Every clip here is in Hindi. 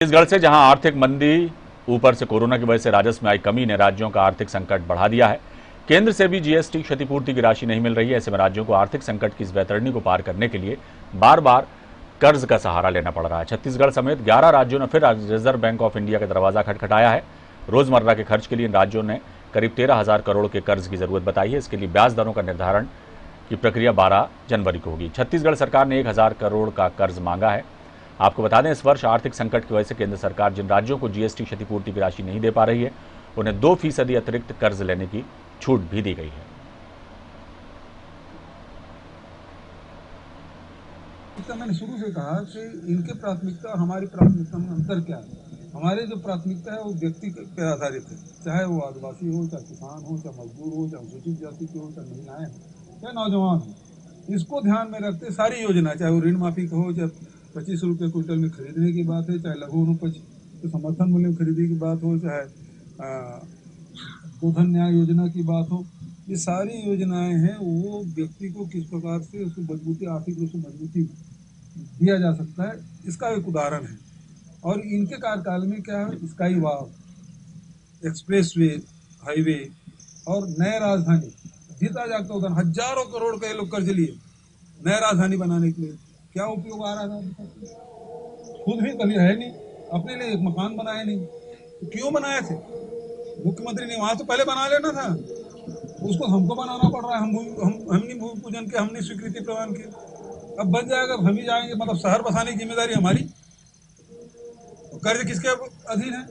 छत्तीसगढ़ से जहां आर्थिक मंदी ऊपर से कोरोना की वजह से राजस्व में आई कमी ने राज्यों का आर्थिक संकट बढ़ा दिया है। केंद्र से भी जीएसटी क्षतिपूर्ति की राशि नहीं मिल रही है। ऐसे में राज्यों को आर्थिक संकट की इस वैतरणी को पार करने के लिए बार बार कर्ज का सहारा लेना पड़ रहा है। छत्तीसगढ़ समेत 11 राज्यों ने फिर रिजर्व बैंक ऑफ इंडिया का दरवाजा खटखटाया है। रोजमर्रा के खर्च के लिए इन राज्यों ने करीब 13,000 करोड़ के कर्ज की जरूरत बताई है। इसके लिए ब्याज दरों का निर्धारण की प्रक्रिया 12 जनवरी को होगी। छत्तीसगढ़ सरकार ने 1,000 करोड़ का कर्ज मांगा है। आपको बता दें, इस वर्ष आर्थिक संकट की वजह से केंद्र सरकार जिन राज्यों को जीएसटी क्षतिपूर्ति की राशि नहीं दे पा रही है, उन्हें 2% अतिरिक्त कर्ज लेने की छूट भी दी गई है। मैंने शुरू से कहा कि इनके प्राथमिकता और हमारी प्राथमिकता में अंतर क्या है। हमारे जो प्राथमिकता है वो व्यक्ति पर आधारित है, चाहे वो आदिवासी हो, चाहे किसान हो, चाहे मजदूर हो, चाहे अनुसूचित जाति के हो, चाहे महिलाएं हो, चाहे नौजवान हो। इसको ध्यान में रखते सारी योजना, चाहे वो ऋण माफी का हो, चाहे 25 रुपये क्विंटल में खरीदने की बात है, चाहे लघु अनुपज तो समर्थन मूल्य में खरीदने की बात हो, चाहे गोधन न्याय योजना की बात हो, ये सारी योजनाएं हैं वो व्यक्ति को किस प्रकार से उसको मजबूती, आर्थिक रूप से मजबूती दिया जा सकता है, इसका एक उदाहरण है। और इनके कार्यकाल में क्या है, sky walk, express way, highway और नए राजधानी, जीता जागता उदाहरण, हजारों करोड़ का ये लोग कर्ज लिए नए राजधानी बनाने के लिए। क्या उपयोग आ रहा था? खुद भी कभी है नहीं, अपने लिए एक मकान बनाया नहीं, तो क्यों बनाए थे? मुख्यमंत्री ने वहां तो पहले बना लेना था, उसको हमको बनाना पड़ रहा है। हमने भूमि पूजन के, हमने स्वीकृति प्रदान की, अब बन जाएगा, हम ही जाएंगे, मतलब शहर बसाने की जिम्मेदारी हमारी। तो कर्ज किसके अधीन है?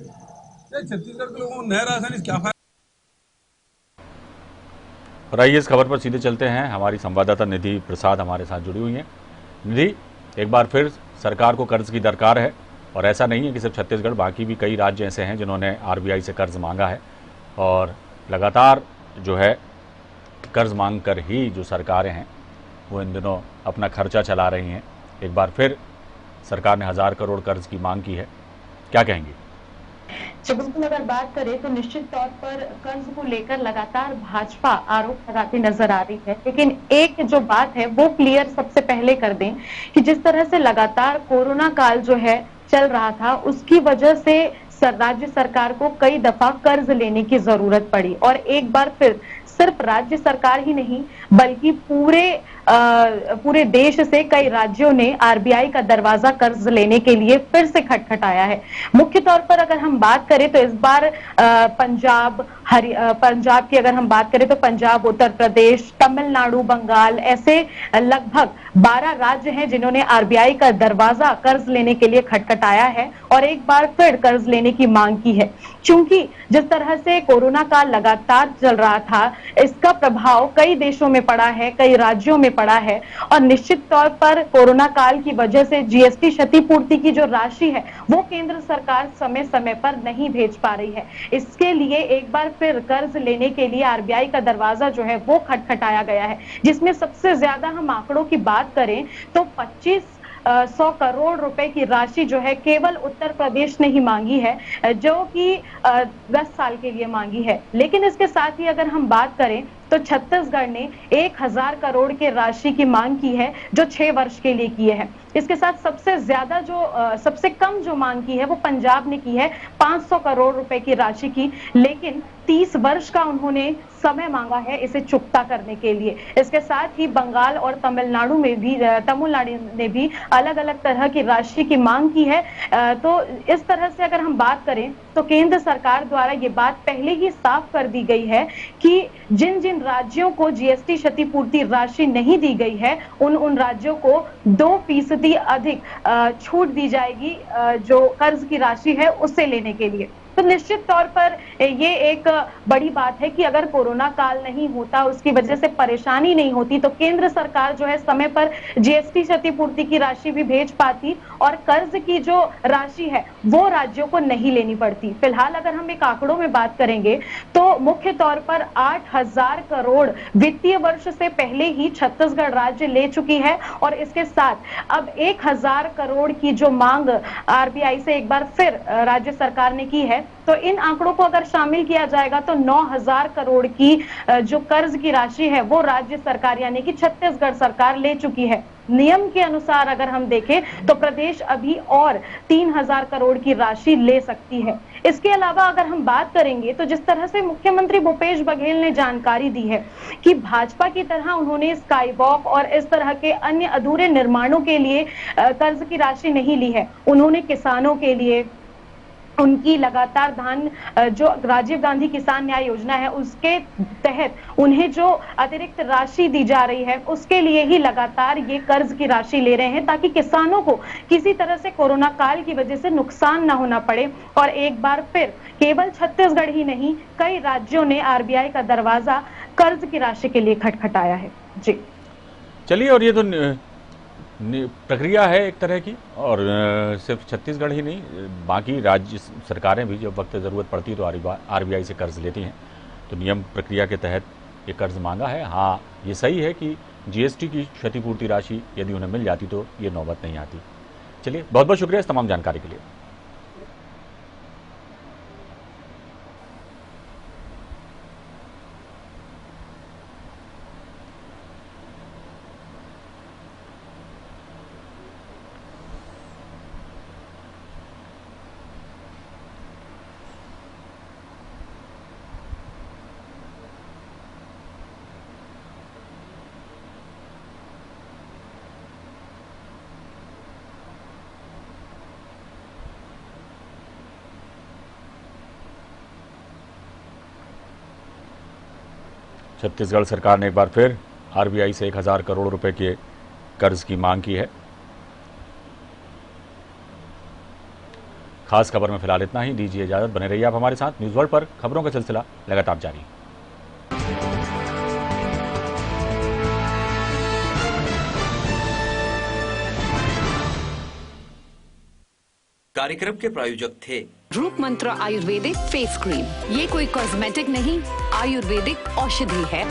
छत्तीसगढ़ के लोगों को नया राजधानी क्या फायदा? और आइए इस खबर पर सीधे चलते हैं। हमारी संवाददाता निधि प्रसाद हमारे साथ जुड़ी हुई हैं। निधि, एक बार फिर सरकार को कर्ज की दरकार है, और ऐसा नहीं है कि सिर्फ छत्तीसगढ़, बाकी भी कई राज्य ऐसे हैं जिन्होंने आरबीआई से कर्ज मांगा है, और लगातार जो है कर्ज मांग कर ही जो सरकारें हैं वो इन दिनों अपना खर्चा चला रही हैं। एक बार फिर सरकार ने 1,000 करोड़ कर्ज की मांग की है, क्या कहेंगे? जी बिल्कुल, अगर बात करें तो निश्चित तौर पर कर्ज को लेकर लगातार भाजपा आरोप लगाती नजर आ रही है, लेकिन एक जो बात है वो क्लियर सबसे पहले कर दें कि जिस तरह से लगातार कोरोना काल जो है चल रहा था, उसकी वजह से राज्य सरकार को कई दफा कर्ज लेने की जरूरत पड़ी, और एक बार फिर सिर्फ राज्य सरकार ही नहीं बल्कि पूरे देश से कई राज्यों ने आरबीआई का दरवाजा कर्ज लेने के लिए फिर से खटखटाया है। मुख्य तौर पर अगर हम बात करें तो इस बार पंजाब की अगर हम बात करें तो पंजाब, उत्तर प्रदेश, तमिलनाडु, बंगाल, ऐसे लगभग 12 राज्य हैं जिन्होंने आरबीआई का दरवाजा कर्ज लेने के लिए खटखटाया है और एक बार फिर कर्ज लेने की मांग की है। क्योंकि जिस तरह से कोरोना काल लगातार चल रहा था, इसका प्रभाव कई देशों में पड़ा है, कई राज्यों में पड़ा है, और निश्चित तौर पर कोरोना काल की वजह से जीएसटी क्षतिपूर्ति की जो राशि है वो केंद्र सरकार समय समय पर नहीं भेज पा रही है। इसके लिए एक बार फिर कर्ज लेने के लिए आरबीआई का दरवाजा जो है वो खटखटाया गया है, जिसमें सबसे ज्यादा हम आंकड़ों की बात करें तो 2500 करोड़ रुपए की राशि जो है केवल उत्तर प्रदेश ने ही मांगी है, जो कि 10 साल के लिए मांगी है। लेकिन इसके साथ ही अगर हम बात करें तो छत्तीसगढ़ ने 1,000 करोड़ की राशि की मांग की है, जो 6 वर्ष के लिए किए हैं। इसके साथ सबसे ज्यादा सबसे कम जो मांग की है वो पंजाब ने की है, 500 करोड़ रुपए की राशि की, लेकिन 30 वर्ष का उन्होंने समय मांगा है इसे चुकता करने के लिए। इसके साथ ही बंगाल और तमिलनाडु ने भी अलग अलग तरह की राशि की मांग की है। तो इस तरह से अगर हम बात करें तो केंद्र सरकार द्वारा ये बात पहले ही साफ कर दी गई है कि जिन जिन राज्यों को जीएसटी क्षतिपूर्ति राशि नहीं दी गई है उन राज्यों को 2% अधिक छूट दी जाएगी जो कर्ज की राशि है उससे लेने के लिए। तो निश्चित तौर पर ये एक बड़ी बात है कि अगर कोरोना काल नहीं होता, उसकी वजह से परेशानी नहीं होती, तो केंद्र सरकार जो है समय पर जीएसटी क्षतिपूर्ति की राशि भी भेज पाती और कर्ज की जो राशि है वो राज्यों को नहीं लेनी पड़ती। फिलहाल अगर हम एक आंकड़ों में बात करेंगे तो मुख्य तौर पर 8,000 करोड़ वित्तीय वर्ष से पहले ही छत्तीसगढ़ राज्य ले चुकी है, और इसके साथ अब 1,000 करोड़ की जो मांग आरबीआई से एक बार फिर राज्य सरकार ने की है, तो इन आंकड़ों को अगर शामिल किया जाएगा तो 9,000 करोड़ की जो कर्ज की राशि है वो राज्य सरकार यानी कि छत्तीसगढ़ सरकार ले चुकी है। नियम के अनुसार अगर हम देखें तो प्रदेश अभी और 3000 करोड़ की राशि ले सकती है। इसके अलावा अगर हम बात करेंगे तो जिस तरह से मुख्यमंत्री भूपेश बघेल ने जानकारी दी है कि भाजपा की तरह उन्होंने स्काई वॉक और इस तरह के अन्य अधूरे निर्माणों के लिए कर्ज की राशि नहीं ली है। उन्होंने किसानों के लिए उनकी लगातार धान जो राजीव गांधी किसान न्याय योजना है उसके तहत उन्हें जो अतिरिक्त राशि दी जा रही है उसके लिए ही लगातार ये कर्ज की राशि ले रहे हैं ताकि किसानों को किसी तरह से कोरोना काल की वजह से नुकसान ना होना पड़े। और एक बार फिर केवल छत्तीसगढ़ ही नहीं कई राज्यों ने आरबीआई का दरवाजा कर्ज की राशि के लिए खटखटाया है। जी चलिए, और ये तो प्रक्रिया है एक तरह की, और सिर्फ छत्तीसगढ़ ही नहीं, बाकी राज्य सरकारें भी जब वक्त ज़रूरत पड़ती है तो आरबीआई से कर्ज लेती हैं। तो नियम प्रक्रिया के तहत ये कर्ज मांगा है। हाँ, ये सही है कि जीएसटी की क्षतिपूर्ति राशि यदि उन्हें मिल जाती तो ये नौबत नहीं आती। चलिए, बहुत बहुत शुक्रिया इस तमाम जानकारी के लिए। छत्तीसगढ़ सरकार ने एक बार फिर आरबीआई से 1000 करोड़ रुपए के कर्ज की मांग की है। खास खबर में फिलहाल इतना ही। दीजिए इजाजत, बने रहिए आप हमारे साथ। न्यूज़ वर्ल्ड पर खबरों का सिलसिला लगातार जारी। कार्यक्रम के प्रायोजक थे रूप मंत्र आयुर्वेदिक फेस क्रीम। ये कोई कॉस्मेटिक नहीं, आयुर्वेदिक औषधि है।